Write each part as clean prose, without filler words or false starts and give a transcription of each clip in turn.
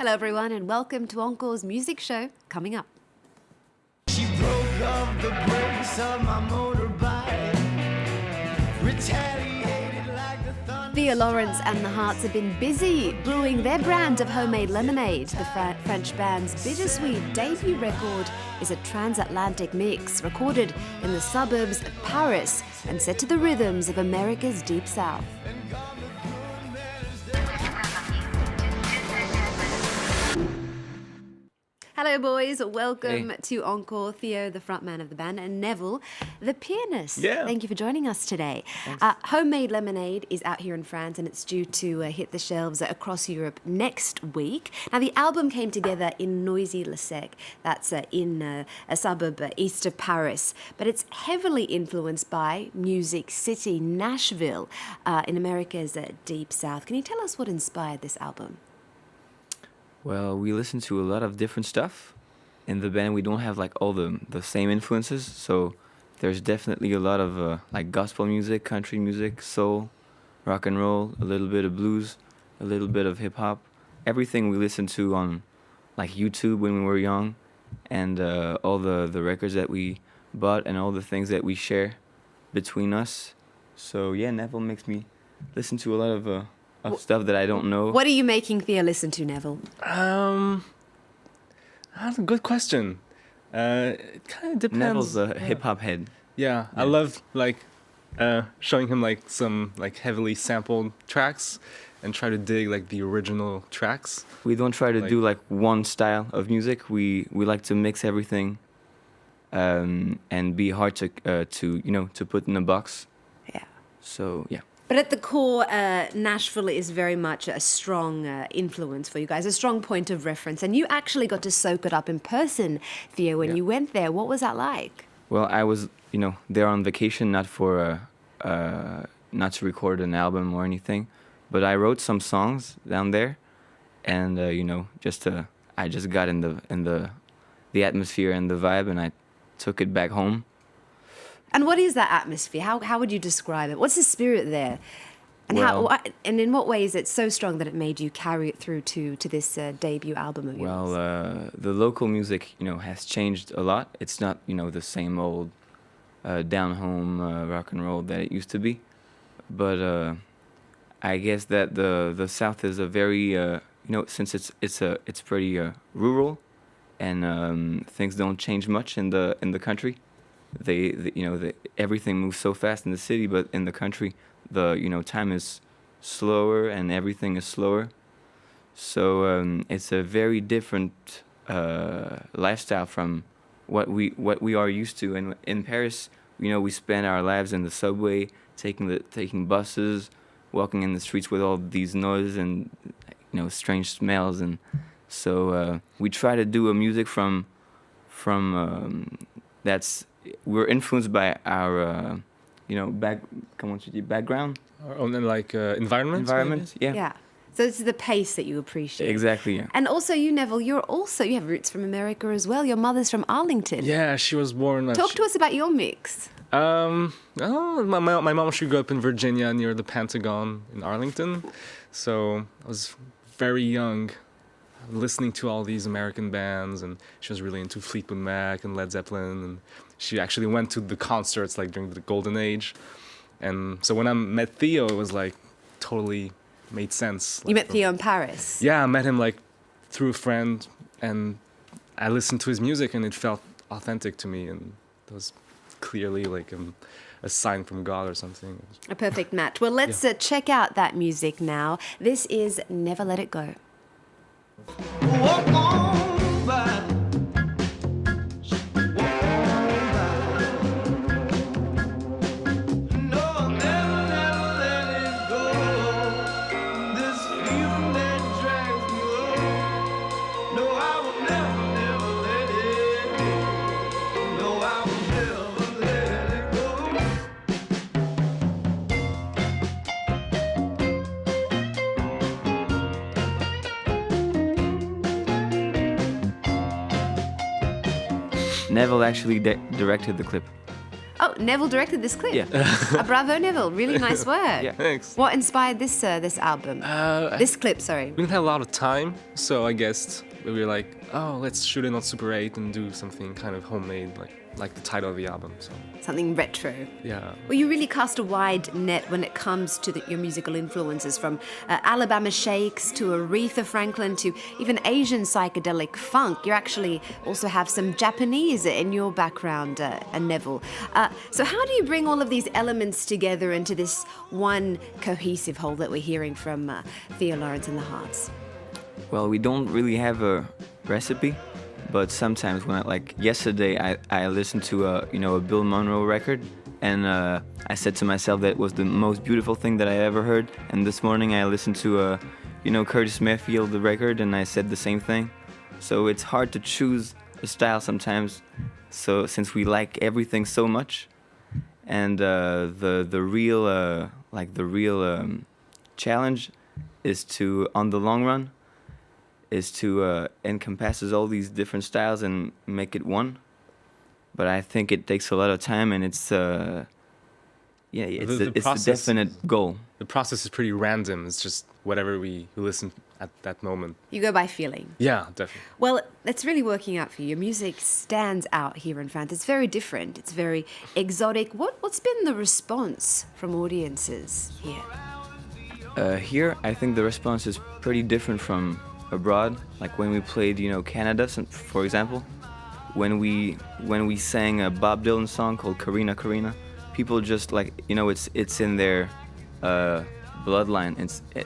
Hello everyone and welcome to Encore's music show. Coming up. She broke off the brakes of my motorbike, retaliated like the thunder. Theo Lawrence and the Hearts have been busy brewing their brand of homemade lemonade. The French band's bittersweet debut record is a transatlantic mix recorded in the suburbs of Paris and set to the rhythms of America's Deep South. Hello boys, welcome to Encore. Theo, the frontman of the band, and Nevil, the pianist. Yeah. Thank you for joining us today. Homemade Lemonade is out here in France and it's due to hit the shelves across Europe next week. Now the album came together in Noisy-le-Sec, that's in a suburb east of Paris, but it's heavily influenced by Music City, Nashville, in America's Deep South. Can you tell us what inspired this album? Well, we listen to a lot of different stuff. In the band, we don't have like all the same influences, so there's definitely a lot of like gospel music, country music, soul, rock and roll, a little bit of blues, a little bit of hip hop. Everything we listened to on like YouTube when we were young, and all the records that we bought and all the things that we share between us. So yeah, Neville makes me listen to a lot of stuff that I don't know. What are you making Thea listen to, Nevil? That's a good question. It kind of depends. Neville's a hip hop head. Yeah, I love like showing him like some like heavily sampled tracks and try to dig like the original tracks. We don't try to do like one style of music. We like to mix everything, and be hard to put in a box. Yeah. So yeah. But at the core, Nashville is very much a strong influence for you guys, a strong point of reference. And you actually got to soak it up in person, Theo, when you went there. What was that like? Well, I was there on vacation, not for not to record an album or anything, but I wrote some songs down there, and I just got in the atmosphere and the vibe, and I took it back home. And what is that atmosphere? How would you describe it? What's the spirit there? And and in what way is it so strong that it made you carry it through to this debut album of yours? Well, the local music, has changed a lot. It's not, the same old down-home rock and roll that it used to be. But I guess that the South is a very, since it's pretty rural, and things don't change much in the country. Everything moves so fast in the city, but in the country, time is slower and everything is slower. So it's a very different lifestyle from what we are used to. And in Paris, we spend our lives in the subway, taking buses, walking in the streets with all these noises and strange smells, and so we try to do a music from we're influenced by our, background. Our own environment. Environment, yeah. Yeah. So it's the pace that you appreciate. Exactly, yeah. And also you, Nevil, you have roots from America as well. Your mother's from Arlington. Yeah, she was born. Talk to us about your mix. My mom, she grew up in Virginia near the Pentagon in Arlington. So I was very young, listening to all these American bands, and she was really into Fleetwood Mac and Led Zeppelin, and she actually went to the concerts like during the golden age. And so when I met Theo, it was like totally made sense. You met Theo in Paris? Yeah, I met him like through a friend, and I listened to his music and it felt authentic to me, and it was clearly like a sign from God or something. A perfect match. Well, let's check out that music now. This is Never Let It Go. Walk on by. No, I'll never, never let it go. This feeling that drags me low. No, I will never, never let it go. No, I will never let it go. Neville actually directed the clip. Oh, Oh, Nevil directed this clip. Yeah. Bravo, Nevil. Really nice work. Yeah. Thanks. What inspired this album? This clip, sorry. We didn't have a lot of time, so I guess we were like, oh, let's shoot it on Super 8 and do something kind of homemade, like the title of the album. So Something retro. yeah. Well, you really cast a wide net when it comes to your musical influences, from Alabama Shakes to Aretha Franklin to even Asian psychedelic funk. You actually also have some Japanese in your background, Nevil. So how do you bring all of these elements together into this one cohesive whole that we're hearing from Theo Lawrence and the Hearts? Well, we don't really have a recipe, but sometimes when like yesterday I listened to a Bill Monroe record, and I said to myself that it was the most beautiful thing that I ever heard. And this morning I listened to Curtis Mayfield, the record, and I said the same thing. So it's hard to choose a style sometimes. So since we like everything so much, and the real challenge is to, on the long run, is to encompasses all these different styles and make it one. But I think it takes a lot of time, and it's a definite goal. The process is pretty random. It's just whatever we listen at that moment. You go by feeling. Yeah, definitely. Well, that's really working out for you. Your music stands out here in France. It's very different. It's very exotic. What's been the response from audiences here? Here, I think the response is pretty different from abroad. Like when we played, Canada, for example, when we sang a Bob Dylan song called Karina Karina, people just it's in their bloodline.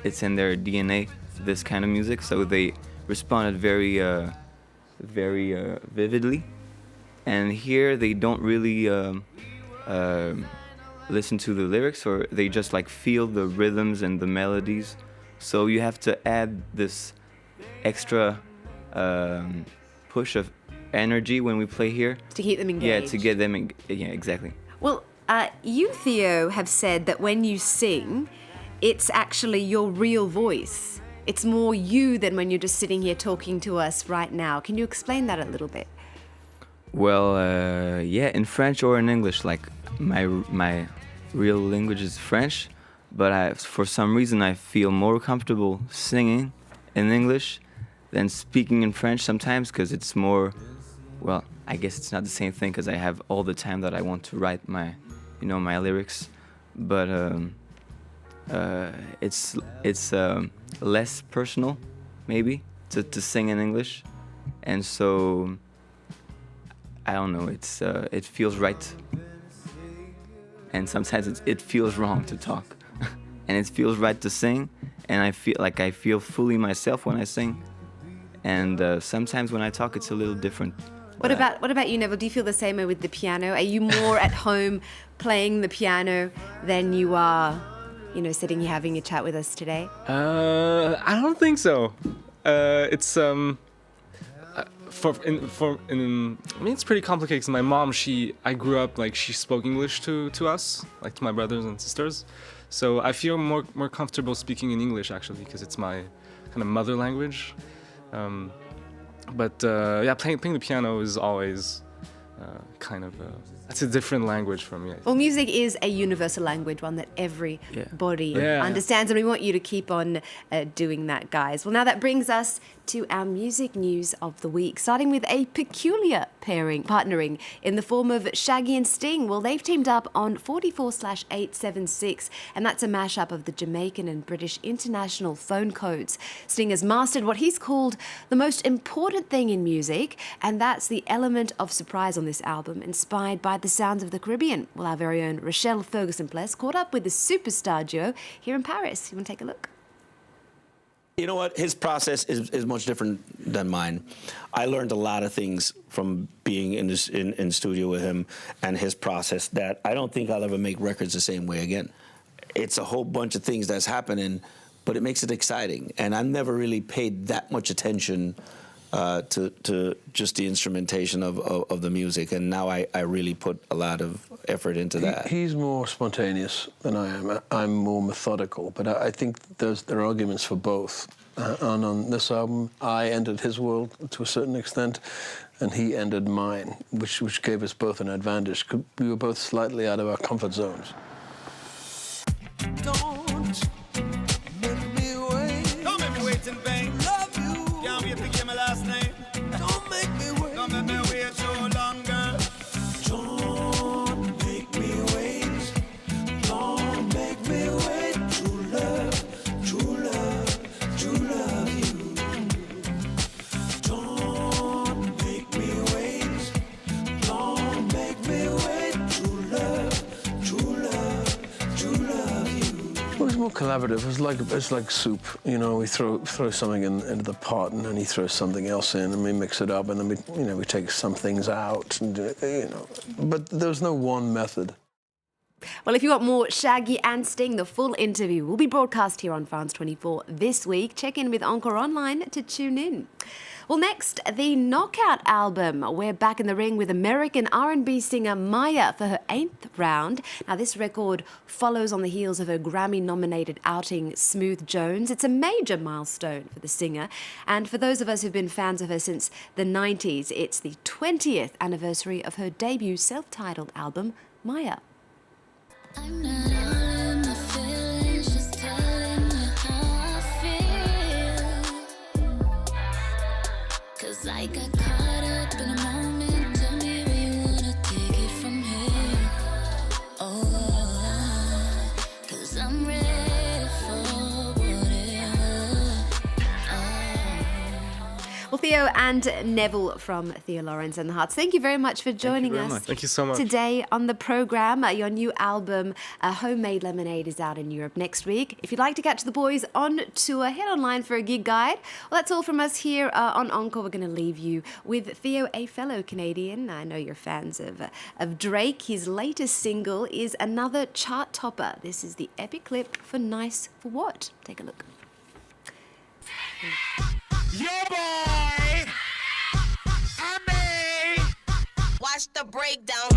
It's in their DNA. This kind of music, so they responded very vividly. And here they don't really listen to the lyrics, or they just feel the rhythms and the melodies. So you have to add this extra push of energy when we play here To keep them engaged. Yeah, to get them. Yeah, exactly. Well, you, Theo, have said that when you sing, it's actually your real voice. It's more you than when you're just sitting here talking to us right now. Can you explain that a little bit? Well, yeah, in French or in English. My real language is French, but for some reason I feel more comfortable singing in English than speaking in French sometimes, because it's more, well, I guess it's not the same thing because I have all the time that I want to write my lyrics, but it's less personal, maybe, to sing in English, and so I don't know. It feels right, and sometimes it feels wrong to talk, and it feels right to sing, and I feel fully myself when I sing, and sometimes when I talk, it's a little different. What about you, Nevil? Do you feel the same way with the piano? Are you more at home playing the piano than you are, sitting here having a chat with us today? I don't think so. It's I mean, it's pretty complicated. 'Cause my mom, I grew up she spoke English to us, to my brothers and sisters. So I feel more comfortable speaking in English actually, because it's my kind of mother language. But yeah, playing the piano is always kind of it's a different language for me. Well, music is a universal language, one that everybody understands, and we want you to keep on doing that, guys. Well, now that brings us to our music news of the week, starting with a peculiar partnering in the form of Shaggy and Sting. Well, they've teamed up on 44/876, and that's a mashup of the Jamaican and British international phone codes. Sting has mastered what he's called the most important thing in music, and that's the element of surprise on this album, inspired by the sounds of the Caribbean. Well, our very own Rochelle Ferguson-Pless caught up with the superstar duo here in Paris. You want to take a look? You know what? His process is much different than mine. I learned a lot of things from being in studio with him and his process that I don't think I'll ever make records the same way again. It's a whole bunch of things that's happening, but it makes it exciting. And I've never really paid that much attention to just the instrumentation of the music, and now I really put a lot of effort into that. He's more spontaneous than I am. I'm more methodical, but I think there are arguments for both. on this album. I entered his world to a certain extent, and he entered mine, which gave us both an advantage. We were both slightly out of our comfort zones. Don't make me wait. Don't make me wait in vain. Love you. Can't wait to get my last name. Don't make me wait. Don't make me wait so longer. Don't make me wait. Don't make me wait. True love, true love, true love you. Don't make me wait. Don't make me wait. True love, true love, true love you. It was more collaborative. It's like soup. You know, we throw something into the pot, and then he throws something else in, and we mix it up, and then we take some things out, and But there's no one method. Well, if you want more Shaggy and Sting, the full interview will be broadcast here on France 24 this week. Check in with Encore Online to tune in. Well, next, the Knockout album. We're back in the ring with American R&B singer Maya for her 8th round. Now, this record follows on the heels of her Grammy-nominated outing, Smooth Jones. It's a major milestone for the singer. And for those of us who've been fans of her since the 90s, it's the 20th anniversary of her debut self-titled album, Maya. I'm not all in my feelings, just telling you how I feel. 'Cause I got caught up in a moment. Tell me where you wanna take it from here. Oh, 'cause I'm ready for whatever. Well, Theo and Nevil from Theo Lawrence and The Hearts, thank you very much for joining very us. much. Thank you so much. Today on the program, your new album, Homemade Lemonade, is out in Europe next week. If you'd like to catch the boys on tour, head online for a gig guide. Well, that's all from us here on Encore. We're going to leave you with Theo, a fellow Canadian. I know you're fans of Drake. His latest single is another chart topper. This is the epic clip for Nice for What. Take a look. Yeah, boy. I mean, Watch the breakdown.